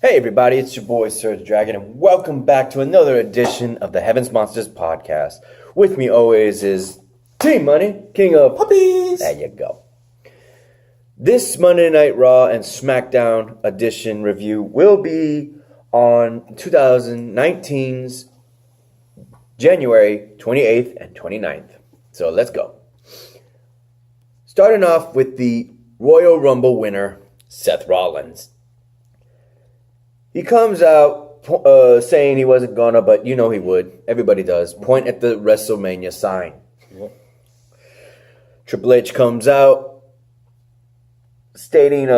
Hey everybody, it's your boy SergDragon, and welcome back to another edition of the Heavens Monsters podcast. With me always is T-Money, King of Puppies. There you go. This Monday Night Raw and Smackdown edition review will be on 2019's January 28th and 29th. So let's go. Starting off with the Royal Rumble winner, Seth Rollins. He comes out saying he wasn't gonna, but you know he would. Everybody does. Point at the WrestleMania sign. Yep. Triple H comes out stating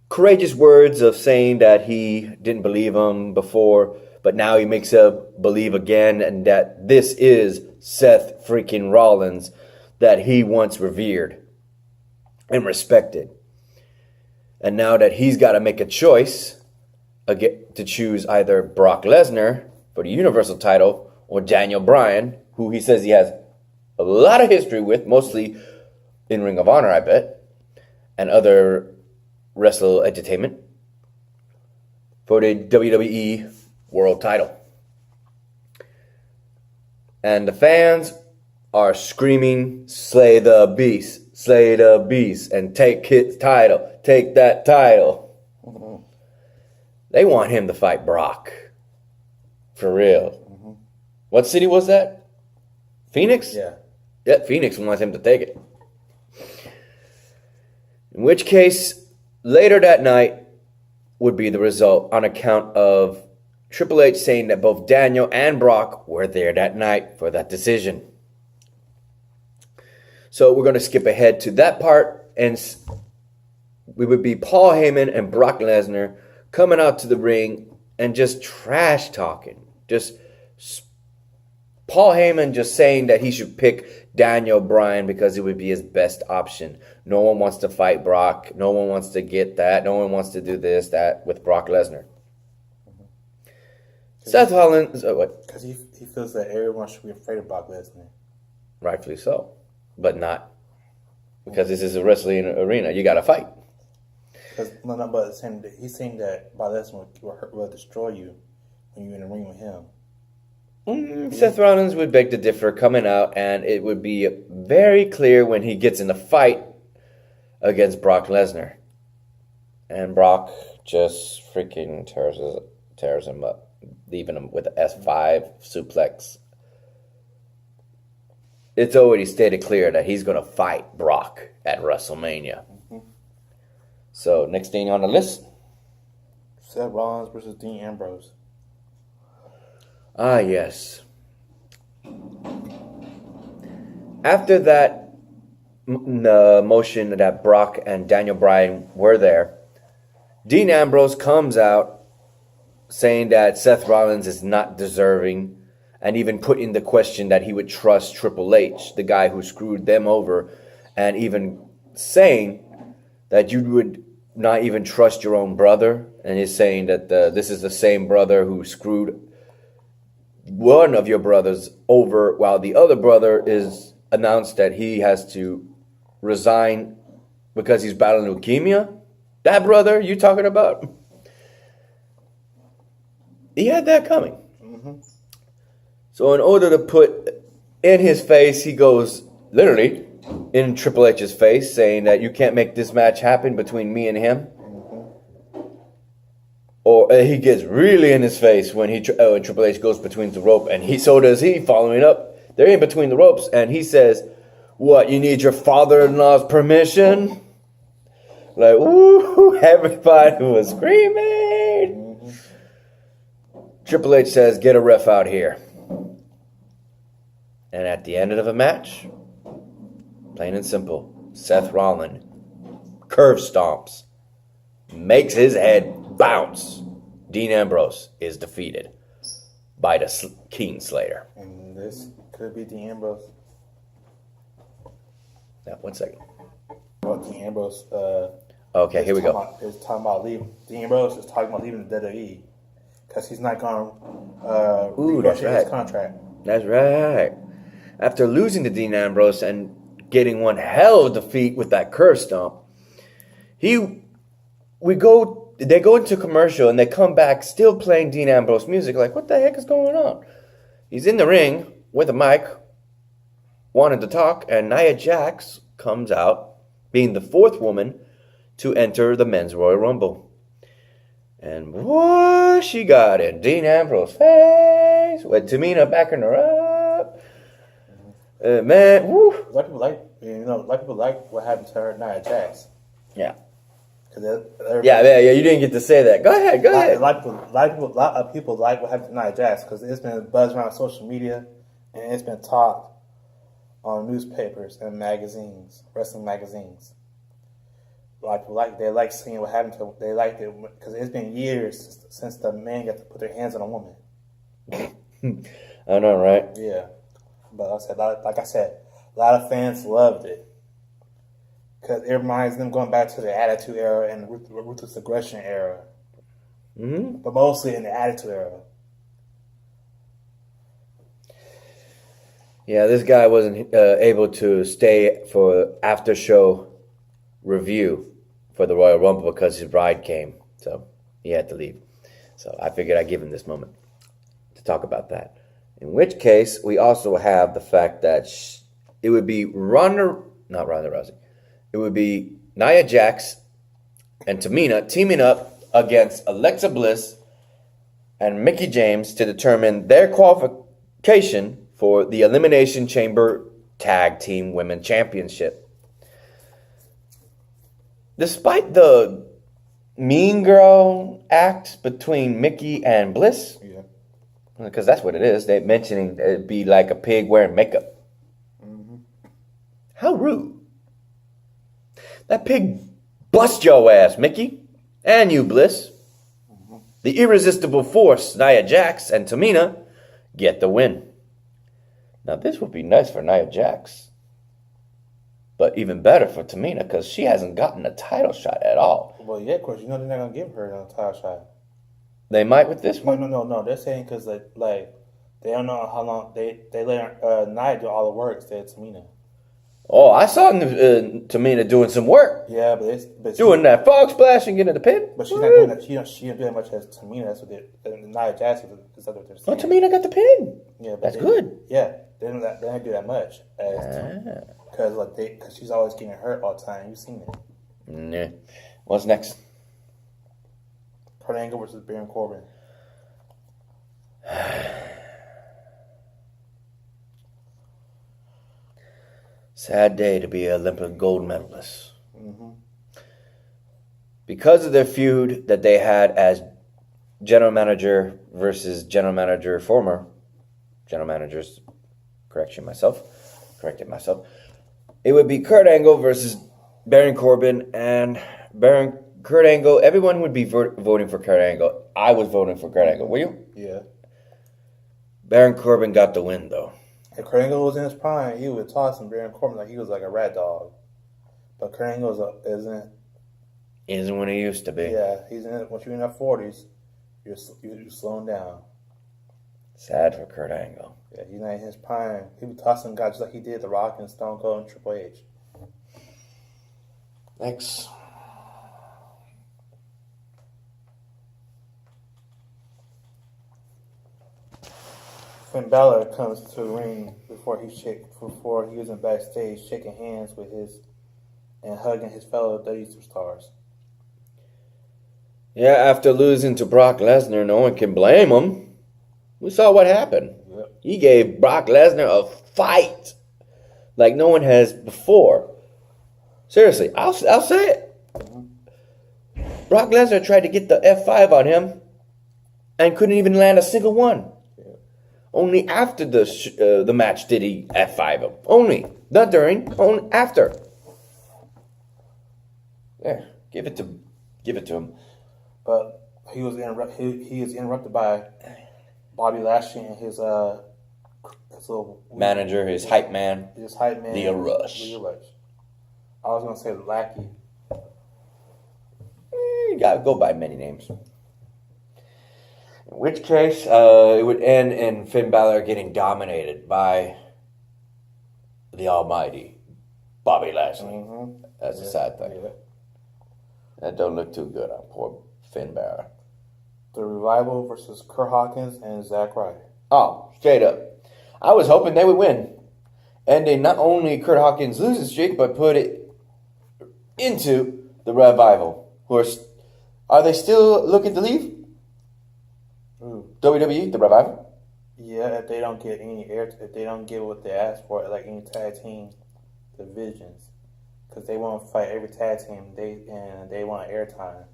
courageous words of saying that he didn't believe him before, but now he makes him believe again, and that this is Seth freaking Rollins that he once revered and respected. And now that he's got to make a choice to choose either Brock Lesnar for the Universal title or Daniel Bryan, who he says he has a lot of history with, mostly in Ring of Honor, I bet, and other wrestle entertainment, for the WWE World title. And the fans are screaming, "Slay the beast, slay the beast, and take his title, take that title." They want him to fight Brock. For real. Mm-hmm. What city was that? Phoenix? Yeah. Yeah, Phoenix wants him to take it. In which case, later that night would be the result on account of Triple H saying that both Daniel and Brock were there that night for that decision. So we're going to skip ahead to that part, and we would be Paul Heyman and Brock Lesnar coming out to the ring and just trash talking. Just Paul Heyman just saying that he should pick Daniel Bryan because it would be his best option. No one wants to fight Brock. No one wants to get that. No one wants to do this, that with Brock Lesnar. Mm-hmm. Seth Rollins, what? Because he feels that everyone should be afraid of Brock Lesnar. Rightfully so, but not because this is a wrestling arena. You got to fight. But he's saying that Brock Lesnar will destroy you when you're in the ring with him. Seth Rollins would beg to differ coming out, and it would be very clear when he gets in a fight against Brock Lesnar. And Brock just freaking tears him up, leaving him with an S5 suplex. It's already stated clear that he's going to fight Brock at WrestleMania. Mm-hmm. So, next thing on the list. Seth Rollins versus Dean Ambrose. Ah, yes. After that motion that Brock and Daniel Bryan were there, Dean Ambrose comes out saying that Seth Rollins is not deserving, and even put in the question that he would trust Triple H, the guy who screwed them over, and even saying that you would not even trust your own brother, and he's saying that this is the same brother who screwed one of your brothers over, while the other brother is announced that he has to resign because he's battling leukemia. That brother you talking about? He had that coming. Mm-hmm. So in order to put in his face, he goes literally in Triple H's face, saying that you can't make this match happen between me and him. Or he gets really in his face when Triple H goes between the rope, and so does he, following up. They're in between the ropes, and he says, "What, you need your father-in-law's permission?" Like, ooh, everybody was screaming. Mm-hmm. Triple H says, "Get a ref out here." And at the end of the match, plain and simple, Seth Rollins curve stomps, makes his head bounce. Dean Ambrose is defeated by the King Slayer. And this could be Dean Ambrose. Now, 1 second. Well, Dean Ambrose. Okay, here we go. Is talking about leaving. Dean Ambrose is talking about leaving the WWE because he's not going to renegotiate his contract. That's right. After losing to Dean Ambrose and getting one hell of a defeat with that curve stomp, we go They go into commercial and they come back still playing Dean Ambrose music. Like, what the heck is going on? He's in the ring with a mic, wanted to talk, and Nia Jax comes out, being the fourth woman to enter the Men's Royal Rumble. And boy, she got in Dean Ambrose's face with Tamina backing her up. Man, woo. A lot of people like what happened to her, Nia Jax. Yeah. Yeah, you didn't get to say that. Go ahead. A lot of people like what happened to Nia Jax because it's been buzzed around social media and it's been talked on newspapers and magazines, wrestling magazines. A lot of people they like seeing what happened to her. They liked it because it's been years since the men got to put their hands on a woman. I know, right? Yeah, but like I said, a lot of fans loved it. Because it reminds them going back to the Attitude Era and the Ruthless Aggression Era. Mm-hmm. But mostly in the Attitude Era. Yeah, this guy wasn't able to stay for after-show review for the Royal Rumble because his bride came. So he had to leave. So I figured I'd give him this moment to talk about that. In which case, we also have the fact that it would be not Ronda Rousey. It would be Nia Jax and Tamina teaming up against Alexa Bliss and Mickie James to determine their qualification for the Elimination Chamber Tag Team Women's Championship. Despite the mean girl act between Mickie and Bliss, because that's what it is, they're mentioning it'd be like a pig wearing makeup. Mm-hmm. How rude. That pig bust your ass, Mickie. And you, Bliss. Mm-hmm. The irresistible force, Nia Jax and Tamina, get the win. Now, this would be nice for Nia Jax. But even better for Tamina, because she hasn't gotten a title shot at all. Well, yeah, of course. You know they're not going to give her a title shot. They might with this one? No. They're saying because, like, they don't know how long. They let Nia do all the work instead of Tamina. Oh, I saw Tamina doing some work. Yeah, but doing that frog splash and getting the pin. But she's not doing that. She don't do that much as Tamina. That's what Nia Jax is what they're saying. Oh, Tamina got the pin. Yeah, but that's good. Yeah, they don't do that much as because she's always getting hurt all the time. You've seen it. Yeah. What's next? Kurt Angle versus Baron Corbin. Sad day to be an Olympic gold medalist. Mm-hmm. Because of their feud that they had as general manager versus former general managers, corrected myself. It would be Kurt Angle versus Baron Corbin, and Kurt Angle, everyone would be voting for Kurt Angle. I was voting for Kurt Angle. Were you? Yeah. Baron Corbin got the win, though. If Kurt Angle was in his prime, he would toss him Baron Corbin like he was like a rat dog. But Kurt Angle isn't what he used to be. Yeah, once you're in the 40s, you're slowing down. Sad for Kurt Angle. Yeah, he's not in his prime. He would toss some guys just like he did The Rock and Stone Cold and Triple H. Next. Finn Balor comes to the ring before he was in backstage, shaking hands with and hugging his fellow WWE superstars. Yeah, after losing to Brock Lesnar, no one can blame him. We saw what happened. Yep. He gave Brock Lesnar a fight like no one has before. Seriously, I'll say it. Mm-hmm. Brock Lesnar tried to get the F5 on him and couldn't even land a single one. Only after the match did he F5 him. Only. Not during. Only after. There. Give it to him. But he was interrupted by Bobby Lashley and his little manager, his hype man. Leo Rush. I was going to say the lackey. You got to go by many names. In which case, it would end in Finn Balor getting dominated by the almighty Bobby Lashley. Mm-hmm. That's a sad thing. Yeah. That don't look too good on poor Finn Balor. The Revival versus Kurt Hawkins and Zack Ryder. Oh, straight up. I was hoping they would win. And they not only Kurt Hawkins lose the streak, but put it into the Revival. Are they still looking to leave? WWE, the Revival? Yeah, if they don't get if they don't get what they ask for, like any tag team divisions, because they want to fight every tag team, they want airtime.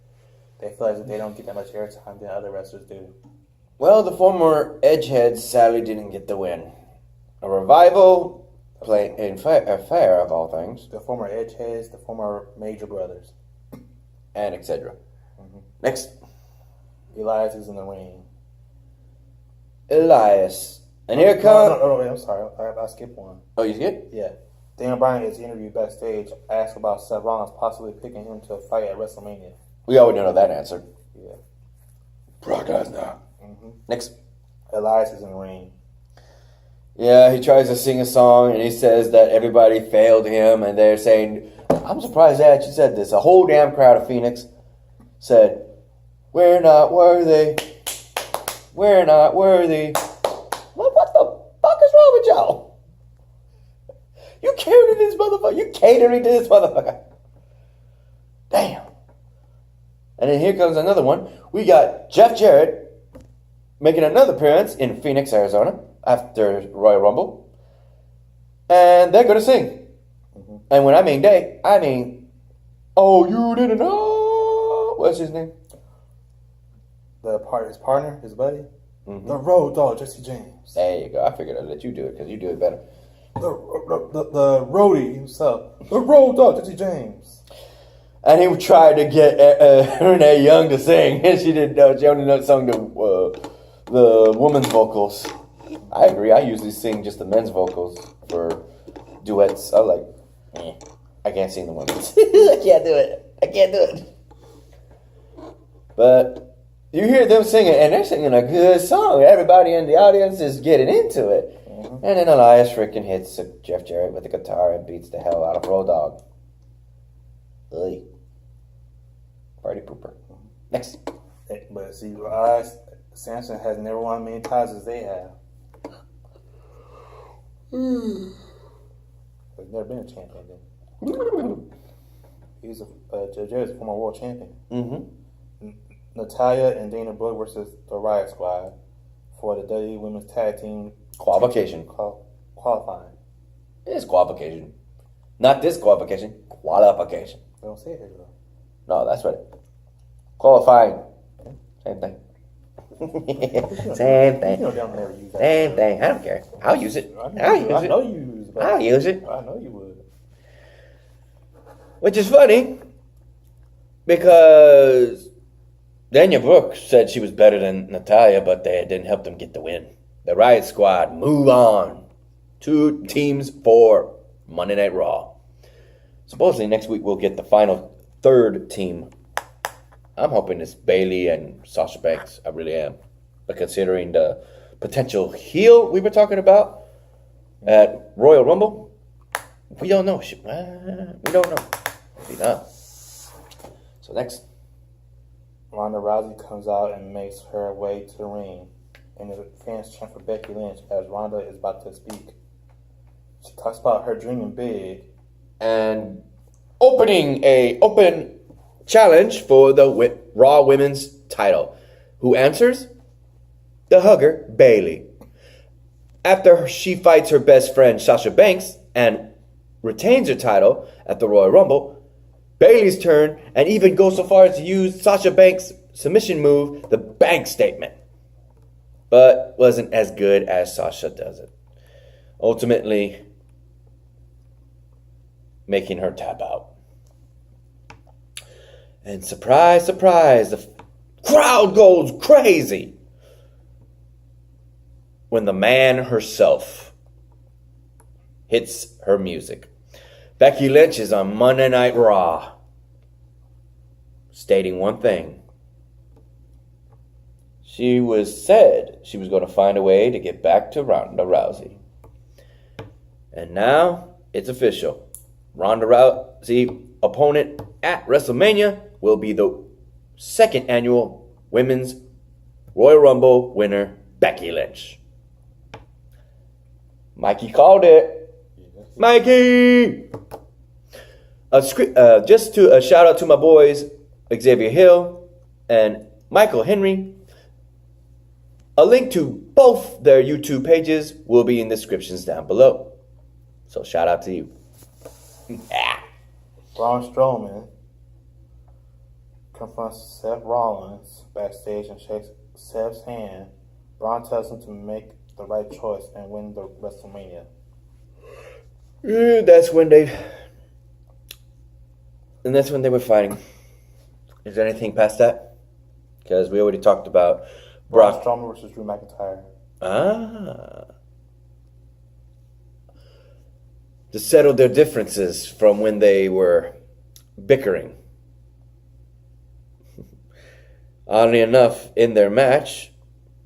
They feel like they don't get that much airtime than other wrestlers do. Well, the former Edgeheads sadly didn't get the win. A Revival play in fair of all things. The former Edgeheads, the former Major Brothers, and etc. Next, Elias is in the ring. Elias. And here comes... No, wait, I'm sorry. I skipped one. Oh, you skipped? Yeah. Daniel Bryan is interviewed backstage, asked about Seth Rollins possibly picking him to fight at WrestleMania. We already know that answer. Yeah. Brock Lesnar. Next. Elias is in the ring. Yeah, he tries to sing a song, and he says that everybody failed him, and they're saying, I'm surprised that you said this. A whole damn crowd of Phoenix said, we're not worthy. We're not worthy. What the fuck is wrong with y'all? You catering to this motherfucker. You catering to this motherfucker. Damn. And then here comes another one. We got Jeff Jarrett making another appearance in Phoenix, Arizona after Royal Rumble. And they're going to sing. And when I mean they, I mean, oh, you didn't know. What's his name? His partner, his buddy, the Road Dogg, Jesse James. There you go. I figured I'd let you do it because you do it better. The roadie himself, the Road Dogg, Jesse James. And he tried to get Renee Young to sing, and she didn't know. She only sung the woman's vocals. I agree. I usually sing just the men's vocals for duets. I was like, I can't sing the women's. I can't do it. I can't do it. But you hear them singing, and they're singing a good song. Everybody in the audience is getting into it. And then Elias freaking hits Jeff Jarrett with the guitar and beats the hell out of Road Dogg. Ugh. Party pooper. Next. But see, Elias Samson has never won as many titles as they have. He's never been a champion then. He's Jarrett's a former world champion. Natalya and Dana Brooke versus the Riot Squad for the WWE Women's Tag Team Qualification. Qualifying. It is qualification. Not disqualification. Qualification. They don't say it here though. No, that's right. Qualifying. Same thing. Same thing. You know they'll never use that. Same thing. I don't care. I'll use it. I know you use it. I'll use it. I know you would. Which is funny because Daniel Brooke said she was better than Natalya, but they didn't help them get the win. The Riot Squad move on. 2 teams for Monday Night Raw. Supposedly next week we'll get the final 3rd team. I'm hoping it's Bayley and Sasha Banks. I really am. But considering the potential heel we were talking about at Royal Rumble, we don't know. We don't know. Maybe not. So next. Ronda Rousey comes out and makes her way to the ring, and the fans chant for Becky Lynch as Ronda is about to speak. She talks about her dreaming big and opening a open challenge for the Raw Women's title. Who answers? The hugger, Bayley. After she fights her best friend, Sasha Banks, and retains her title at the Royal Rumble, Bayley's turn, and even goes so far as to use Sasha Banks' submission move, the bank statement. But wasn't as good as Sasha does it. Ultimately, making her tap out. And surprise, surprise, the crowd goes crazy when the man herself hits her music. Becky Lynch is on Monday Night Raw, stating one thing. She said she was going to find a way to get back to Ronda Rousey. And now it's official. Ronda Rousey opponent at WrestleMania will be the second annual Women's Royal Rumble winner, Becky Lynch. Mikey called it. Mikey! Just to shout out to my boys, Xavier Hill and Mikey Henry. A link to both their YouTube pages will be in the descriptions down below. So shout out to you. Braun Strowman confronts Seth Rollins backstage and shakes Seth's hand. Braun tells him to make the right choice and win the WrestleMania. That's when they were fighting. Is there anything past that? Because we already talked about Braun Strowman versus Drew McIntyre. To settle their differences from when they were bickering. Oddly enough, in their match,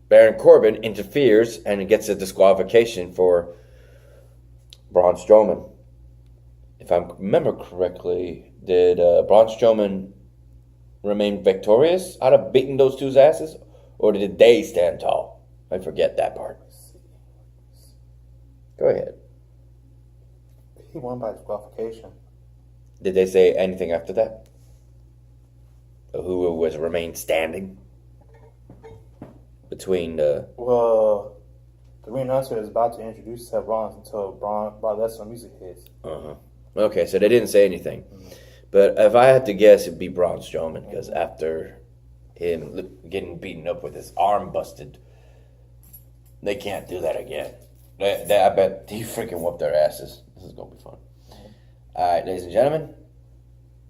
Baron Corbin interferes and gets a disqualification for Braun Strowman. If I remember correctly, did Braun Strowman remain victorious out of beating those two's asses? Or did they stand tall? I forget that part. Go ahead. He won by disqualification. Did they say anything after that? Who was remained standing between the... Well, the ring announcer is about to introduce Seth Rollins until Braun Lesnar music hits. Okay, so they didn't say anything. Mm-hmm. But if I had to guess, it'd be Braun Strowman, because after him getting beaten up with his arm busted, they can't do that again. I bet he freaking whooped their asses. This is going to be fun. All right, ladies and gentlemen.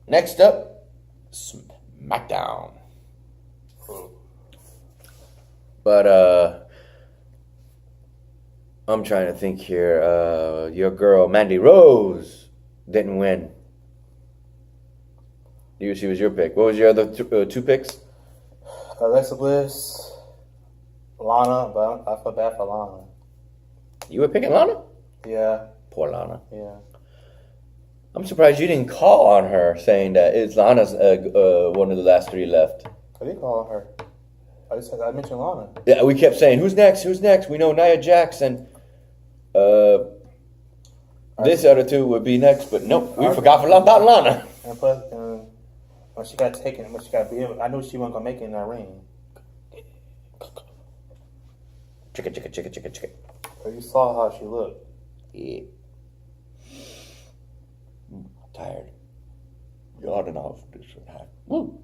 Next up, SmackDown. But I'm trying to think here. Your girl, Mandy Rose, didn't win. She was your pick. What was your other two picks? Alexa Bliss, Lana, but I feel bad for Lana. You were picking Lana? Yeah. Poor Lana. Yeah. I'm surprised you didn't call on her, saying that it's Lana's one of the last three left. I did call on her. I mentioned Lana. Yeah, we kept saying, who's next? Who's next? We know Nia Jax and this other two would be next, but nope, we forgot about Lana. And plus, when she got taken, when she got beat, I knew she wasn't gonna make it in that ring. Chicka. But you saw how she looked. Yeah. Tired. Yawning off this one. Woo.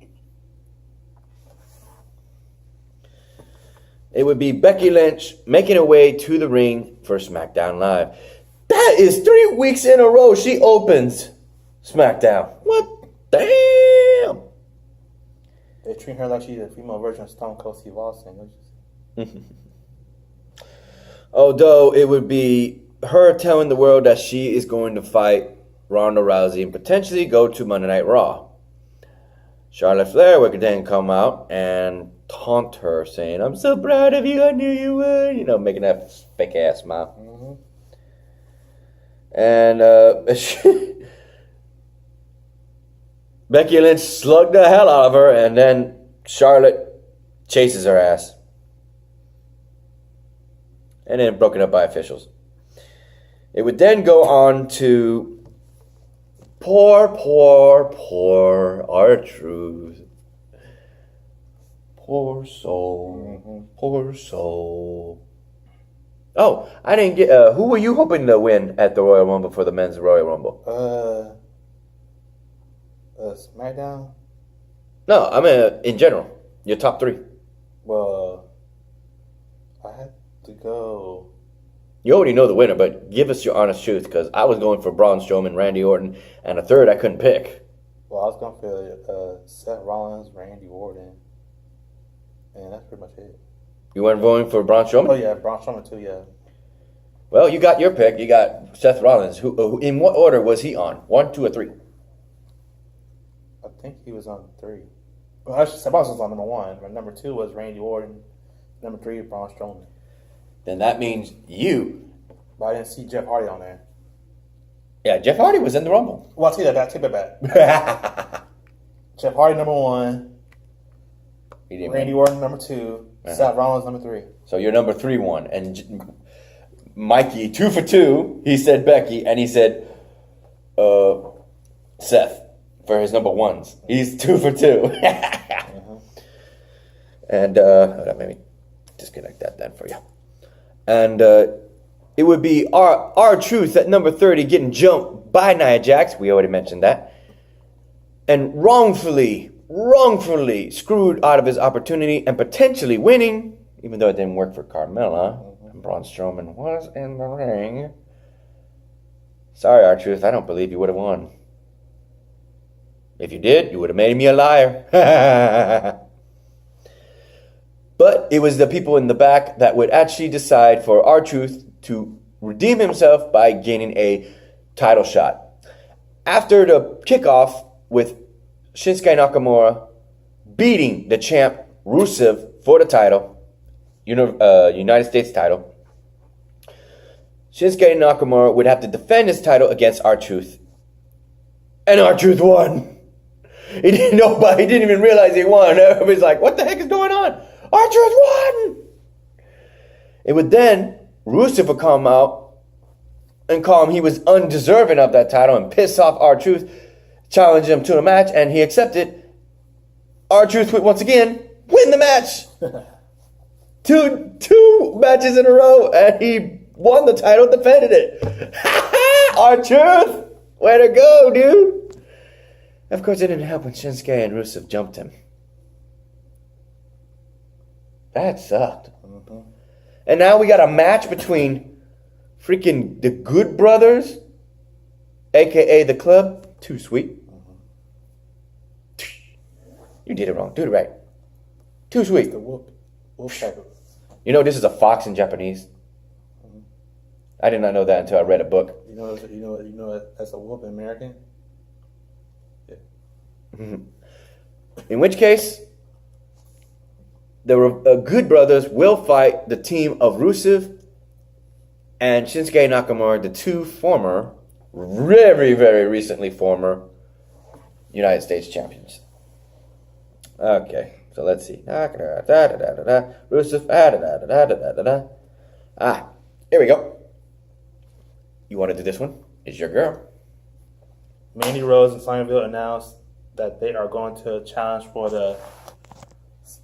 It would be Becky Lynch making her way to the ring for SmackDown Live. That is 3 weeks in a row she opens SmackDown. What? Damn! They treat her like she's a female version of Stone Cold Steve Austin. Although it would be her telling the world that she is going to fight Ronda Rousey and potentially go to Monday Night Raw. Charlotte Flair would then come out and taunt her, saying, "I'm so proud of you, I knew you would." You know, making that fake ass smile. And Becky Lynch slugged the hell out of her, and then Charlotte chases her ass. And then broken up by officials. It would then go on to poor R-Truth. Poor soul. Poor soul. Oh, I didn't get... who were you hoping to win at the Royal Rumble for the Men's Royal Rumble? SmackDown? No, I mean in general. Your top three. Well, I had to go... You already know the winner, but give us your honest truth, because I was going for Braun Strowman, Randy Orton, and a third I couldn't pick. Well, I was going for Seth Rollins, Randy Orton, and that's pretty much it. You weren't voting for Braun Strowman? Oh, yeah, Braun Strowman too, yeah. Well, you got your pick. You got Seth Rollins. Who in what order was he on? 1, 2, or 3? I think he was on 3. Well, actually, Seth Rollins was on number 1. But number 2 was Randy Orton. Number 3, Braun Strowman. Then that means you. But I didn't see Jeff Hardy on there. Yeah, Jeff Hardy was in the Rumble. Well, I'll take that back. Jeff Hardy, number 1. He didn't Randy win. Orton number 2. Seth Rollins number 3. So your number 3 won. And Mikey, 2 for 2. He said Becky, and he said Seth for his number 1s. He's 2 for 2. And let me disconnect that then for you. And it would be R-Truth at number 30 getting jumped by Nia Jax. We already mentioned that. And wrongfully screwed out of his opportunity and potentially winning, even though it didn't work for Carmella. And Braun Strowman was in the ring. Sorry, R-Truth, I don't believe you would have won. If you did, you would have made me a liar. But it was the people in the back that would actually decide for R-Truth to redeem himself by gaining a title shot. After the kickoff with Shinsuke Nakamura beating the champ Rusev for the title, United States title, Shinsuke Nakamura would have to defend his title against R-Truth. And R-Truth won. He didn't even realize he won. Everybody's like, what the heck is going on? R-Truth won! It would then, Rusev would come out and call him he was undeserving of that title and piss off R-Truth, challenge him to a match, and he accepted. R-Truth would once again win the match. Two matches in a row, and he won the title, defended it. R-Truth! Way to go, dude! Of course, it didn't help when Shinsuke and Rusev jumped him. That sucked. And now we got a match between freaking the Good Brothers, a.k.a. The Club. Too sweet. You did it wrong. Do it right. Too sweet. The Wolf Packers. You know this is a fox in Japanese. I did not know that until I read a book. You know that's a wolf in American? Yeah. In which case, the Good Brothers will fight the team of Rusev and Shinsuke Nakamura, the two former, very, very recently former United States champions. Okay, so let's see. Rusev, here we go. You want to do this one? It's your girl. Mandy Rose and Sonya Deville announced that they are going to challenge for the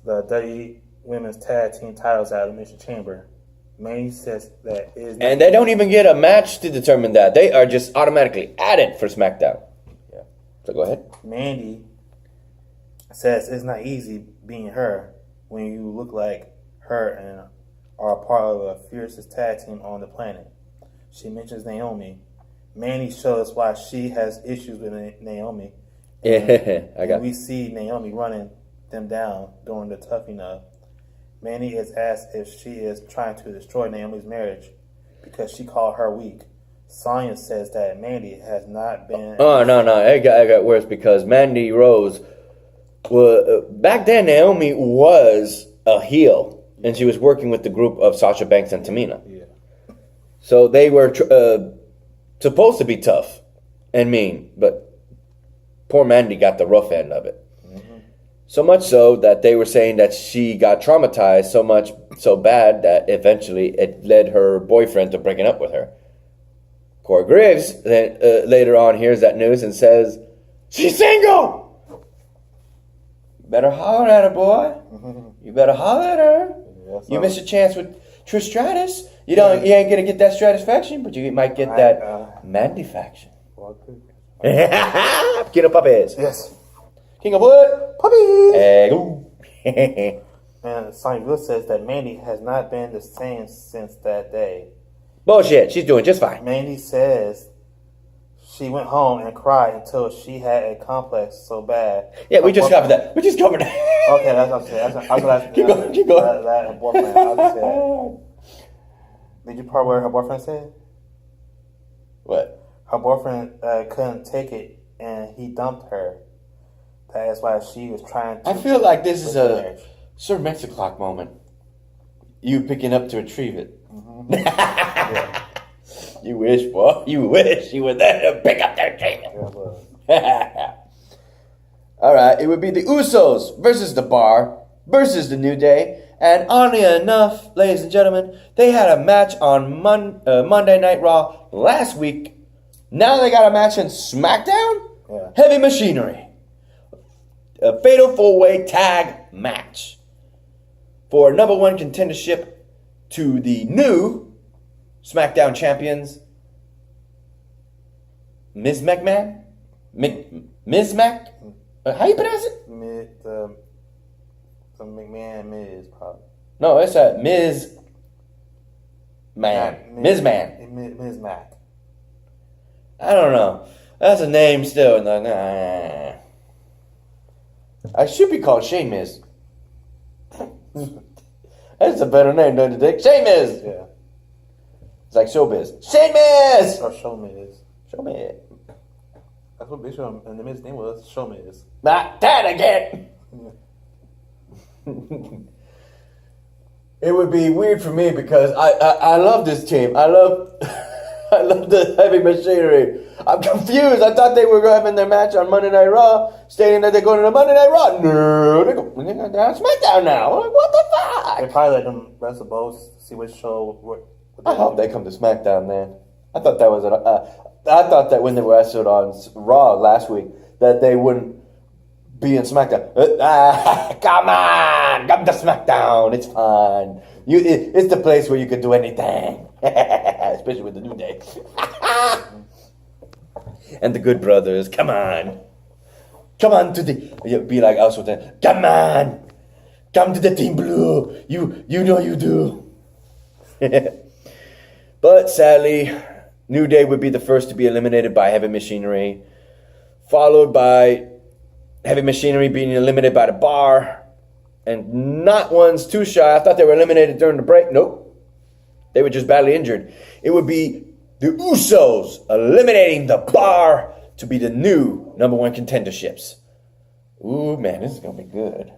WWE Women's Tag Team titles at Elimination Chamber. Mandy says that it is... And they don't even get a match to determine that. They are just automatically added for SmackDown. Yeah. So go ahead. Mandy says it's not easy being her when you look like her and are part of the fiercest tag team on the planet. She mentions Naomi. Mandy shows why she has issues with Naomi. And we see Naomi running them down during the toughing up. Mandy is asked if she is trying to destroy Naomi's marriage because she called her weak. Sonya says that Mandy has not been... Oh, no. It got worse because Mandy Rose... back then, Naomi was a heel. And she was working with the group of Sasha Banks and Tamina. Yeah. So they were supposed to be tough and mean. But poor Mandy got the rough end of it. So much so that they were saying that she got traumatized so bad that eventually it led her boyfriend to breaking up with her. Corey Graves then later on hears that news and says, "She's single! You better holler at her, boy. You better holler at her. Yes, you missed a chance with Trish Stratus. You ain't gonna get that Stratusfaction, but you might get that Mandy-faction." Get up puppies. Yes. King of Wood. Puppies! Hey, go. And Sonya Deville says that Mandy has not been the same since that day. Bullshit. She's doing just fine. Mandy says she went home and cried until she had a complex so bad. Yeah, we just covered that. Okay, that's what I'm saying. I was asking. Keep going. That her boyfriend. I was just saying. Did you part where her boyfriend said? What? Her boyfriend couldn't take it and he dumped her. That's why she was trying to... I feel like this is a Sir Mix-a-Clock moment. You picking up to retrieve it. Yeah. You wish, boy. You wish you were there to pick up their retrieve it. All right. It would be the Usos versus the Bar. versus the New Day. And oddly enough, ladies and gentlemen, they had a match on Monday Night Raw last week. Now they got a match in SmackDown? Yeah. Heavy Machinery. A fatal 4-way tag match for number 1 contendership to the new SmackDown champions, Ms. McMahon? Ms. Mac? How you pronounce it? The McMahon Miz, probably. No, it's a Ms. Man. Ms. Man. Ms. Mac. I don't know. That's a name still. Nah. I should be called Shane Miz. That's a better name, don't you think? Shane Miz! Yeah. It's like Showbiz. Shane Miz! Or Show Miz. Show me. That's what Big Show and the Miz name was. Show Miz. Not that again! It would be weird for me because I love this team. I love I love the Heavy Machinery. I'm confused. I thought they were having their match on Monday Night Raw, stating that they're going to Monday Night Raw. No, they're going on SmackDown now. I'm like, what the fuck? They probably let them wrestle both, see which show. I hope they come to SmackDown, man. I thought that was I thought that when they wrestled on Raw last week that they wouldn't be in SmackDown. Come on, come to SmackDown. It's fine. It's the place where you can do anything, especially with the New Day and the Good Brothers. Come on to the. Be like us with them. Come to the Team Blue. You know you do. But sadly, New Day would be the first to be eliminated by Heavy Machinery, followed by Heavy Machinery being eliminated by the Bar, and not one's too shy. I thought they were eliminated during the break. Nope. They were just badly injured. It would be the Usos eliminating the Bar to be the new number 1 contenderships. Ooh, man, this is going to be good.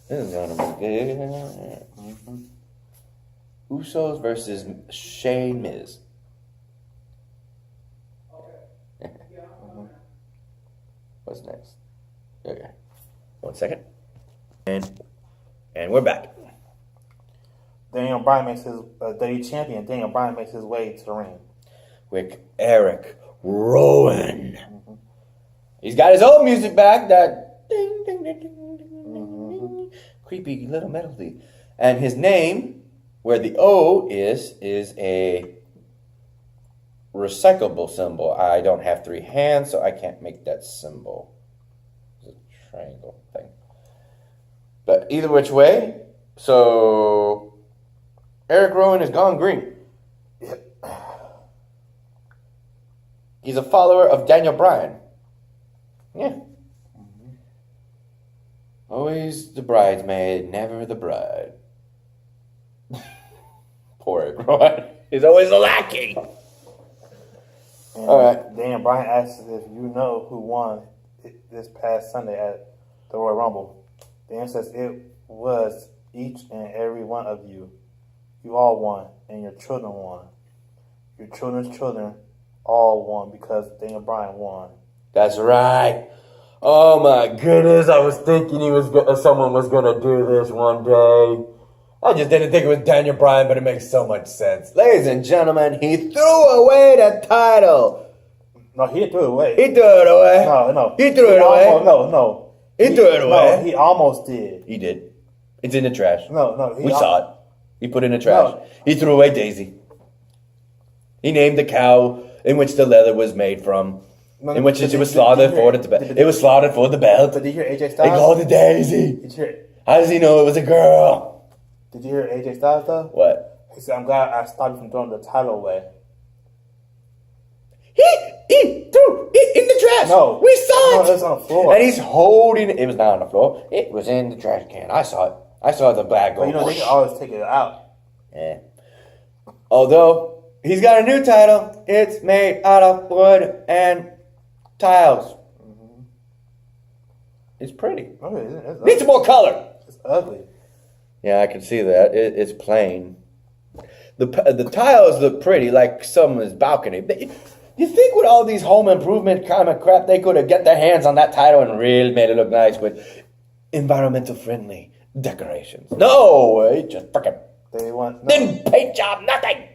This is going to be good. Usos versus Shane Miz. What's next? Okay. 1 second. And we're back. Daniel Bryan makes his WWE champion. Daniel Bryan makes his way to the ring with Eric Rowan. Mm-hmm. He's got his own music back, that ding ding ding ding ding, creepy little melody, and his name, where the O is a recyclable symbol. I don't have 3 hands, so I can't make that symbol. It's a triangle thing. But either which way, so Eric Rowan has gone green. Yep. He's a follower of Daniel Bryan. Yeah. Mm-hmm. Always the bridesmaid, never the bride. Poor Eric Rowan. He's always the lackey. All right. Daniel Bryan asks if you know who won this past Sunday at the Royal Rumble. The answer says it was each and every one of you. You all won, and your children won. Your children's children all won because Daniel Bryan won. That's right. Oh my goodness! I was thinking someone was gonna do this one day. I just didn't think it was Daniel Bryan, but it makes so much sense. Ladies and gentlemen, he threw away the title. No, he threw it away. He threw it away. No. He threw it away. No. He threw it away. No, he almost did. He did. It's in the trash. No. We saw it. He put it in the trash. No. He threw away Daisy. He named the cow in which the leather was made from. In which it was slaughtered for the belt. It was slaughtered for the belt. But did you hear AJ Styles? They called it Daisy. Did you hear? How does he know it was a girl? Did you hear AJ Styles though? What? He said, "I'm glad I stopped you from throwing the title away." He threw it in the trash. No, we saw it. It was on the floor, and he's holding it. It was not on the floor. It was in the trash can. I saw it. I saw the bag go. But they can always take it out. Yeah. Although he's got a new title, it's made out of wood and tiles. Mm-hmm. It's pretty. It's needs more color. It's ugly. Yeah, I can see that. It's plain. The tiles look pretty, like someone's balcony. You think with all these home improvement kind of crap, they could have get their hands on that title and really made it look nice, but environmental friendly. decorations. No, it just freaking They want didn't paint job nothing.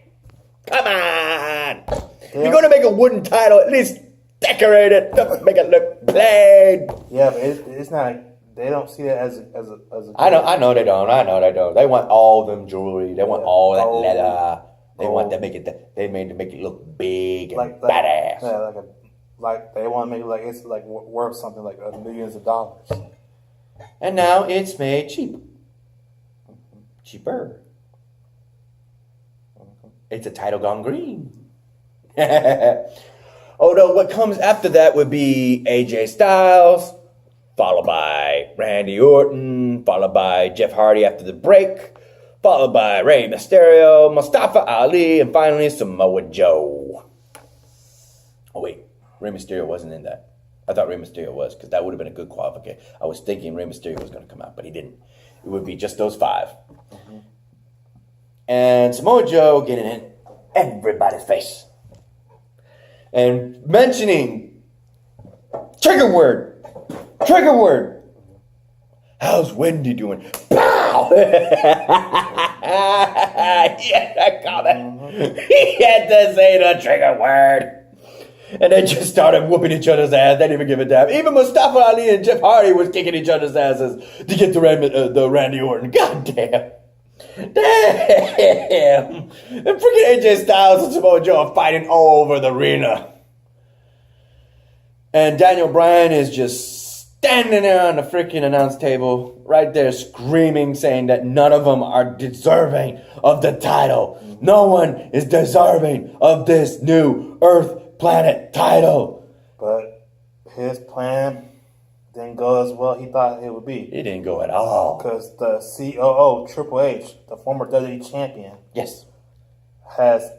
Come on. If you're gonna make a wooden title, at least decorate it. Don't make it look plain. Yeah, but it's not. They don't see it as a. I know they don't. They want all them jewelry. They want all that leather. They want to make it. They made to make it look big and badass. Yeah, like they want to make it like it's like worth something like millions of dollars. And now it's made cheaper. It's a title gone green. Although what comes after that would be AJ Styles, followed by Randy Orton, followed by Jeff Hardy after the break, followed by Rey Mysterio, Mustafa Ali, and finally Samoa Joe. Oh wait, Rey Mysterio wasn't in that. I thought Rey Mysterio was, because that would have been a good qualification. I was thinking Rey Mysterio was going to come out, but he didn't. It would be just those 5. Mm-hmm. And Samoa Joe getting in everybody's face. And mentioning trigger word. How's Wendy doing? Pow! Yeah, that comment. He had to say the trigger word. And they just started whooping each other's ass. They didn't even give a damn. Even Mustafa Ali and Jeff Hardy was kicking each other's asses to get the Randy Orton. God damn. Damn. And freaking AJ Styles and Samoa Joe are fighting all over the arena. And Daniel Bryan is just standing there on the freaking announce table, right there screaming, saying that none of them are deserving of the title. No one is deserving of this new Earth Planet title. But his plan didn't go as well he thought it would be. It didn't go at all. Because the COO, Triple H, the former WWE champion, Yes. has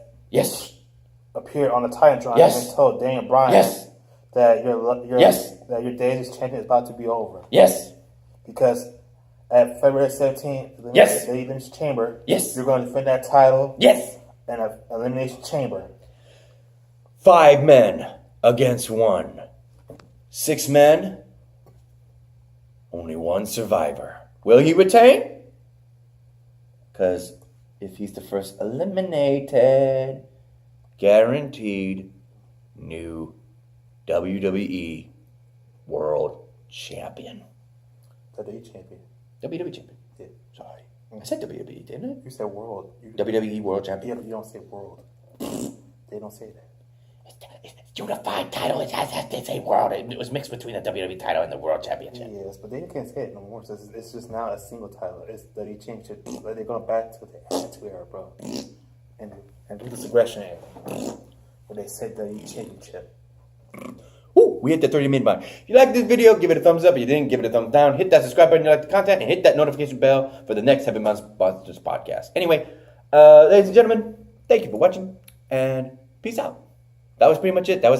appeared on the Titantron and told Daniel Bryan that that your days as champion is about to be over. Yes. Because at February 17th, the Elimination Chamber, you're going to defend that title in an Elimination Chamber. 5 men against 1. 6 men, only 1 survivor. Will he retain? Because if he's the first eliminated, guaranteed new WWE World Champion. WWE Champion. WWE Champion. Yeah. Sorry. I said WWE, didn't I? You said world. WWE World Champion. Yeah, but you don't say world. They don't say that. It's unified title. It has to say world. It was mixed between the WWE title and the World Championship. Yes, but they can't say it no more. So it's just now a single title. It's WWE Championship. They're going back to the Attitude Era, bro. And do this aggression era. Where they said WWE Championship. Ooh, we hit the 30-minute mark. If you like this video, give it a thumbs up. If you didn't, give it a thumbs down. Hit that subscribe button if you like the content, and hit that notification bell for the next Heavy Mountain Sponsors podcast. Anyway, ladies and gentlemen, thank you for watching, and peace out. That was pretty much it. That was